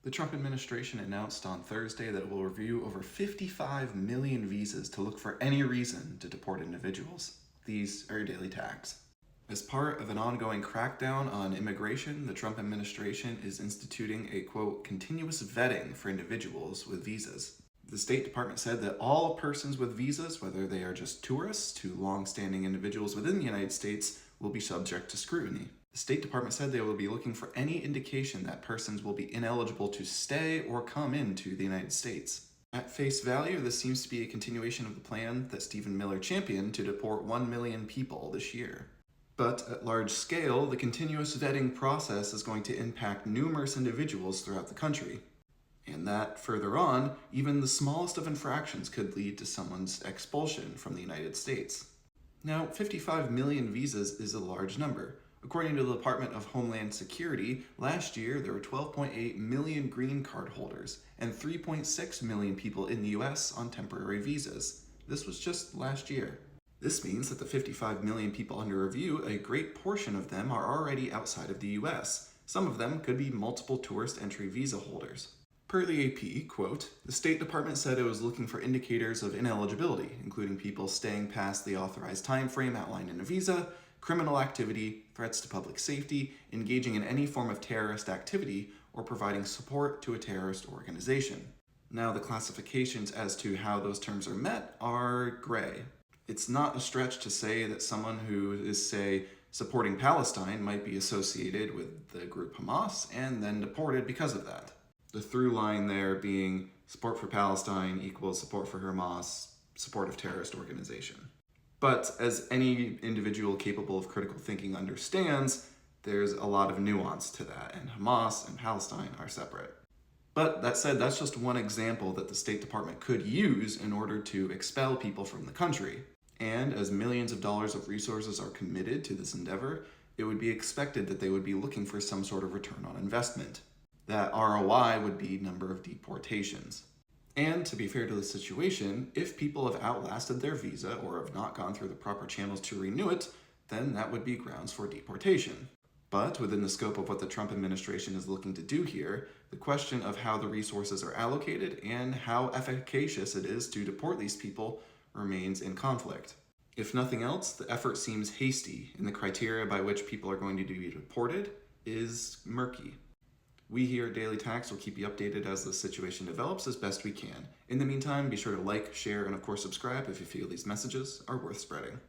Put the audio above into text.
The Trump administration announced on Thursday that it will review over 55 million visas to look for any reason to deport individuals. These are your daily tags. As part of an ongoing crackdown on immigration, the Trump administration is instituting a, quote, continuous vetting for individuals with visas. The State Department said that all persons with visas, whether they are just tourists to long-standing individuals within the United States, will be subject to scrutiny. The State Department said they will be looking for any indication that persons will be ineligible to stay or come into the United States. At face value, this seems to be a continuation of the plan that Stephen Miller championed to deport 1 million people this year. But at large scale, the continuous vetting process is going to impact numerous individuals throughout the country. And that, further on, even the smallest of infractions could lead to someone's expulsion from the United States. Now, 55 million visas is a large number. According to the Department of Homeland Security, last year there were 12.8 million green card holders and 3.6 million people in the US on temporary visas. This was just last year. This means that the 55 million people under review, a great portion of them are already outside of the US. Some of them could be multiple tourist entry visa holders. Per the AP, quote, the State Department said it was looking for indicators of ineligibility, including people staying past the authorized time frame outlined in a visa, criminal activity, threats to public safety, engaging in any form of terrorist activity, or providing support to a terrorist organization. Now, the classifications as to how those terms are met are gray. It's not a stretch to say that someone who is, say, supporting Palestine might be associated with the group Hamas and then deported because of that. The through line there being support for Palestine equals support for Hamas, support of terrorist organization. But as any individual capable of critical thinking understands, there's a lot of nuance to that, and Hamas and Palestine are separate. But that said, that's just one example that the State Department could use in order to expel people from the country. And as millions of dollars of resources are committed to this endeavor, it would be expected that they would be looking for some sort of return on investment. That ROI would be number of deportations. And to be fair to the situation, if people have outlasted their visa or have not gone through the proper channels to renew it, then that would be grounds for deportation. But within the scope of what the Trump administration is looking to do here, the question of how the resources are allocated and how efficacious it is to deport these people remains in conflict. If nothing else, the effort seems hasty, and the criteria by which people are going to be deported is murky. We here at Daily Tax will keep you updated as the situation develops as best we can. In the meantime, be sure to like, share, and of course subscribe if you feel these messages are worth spreading.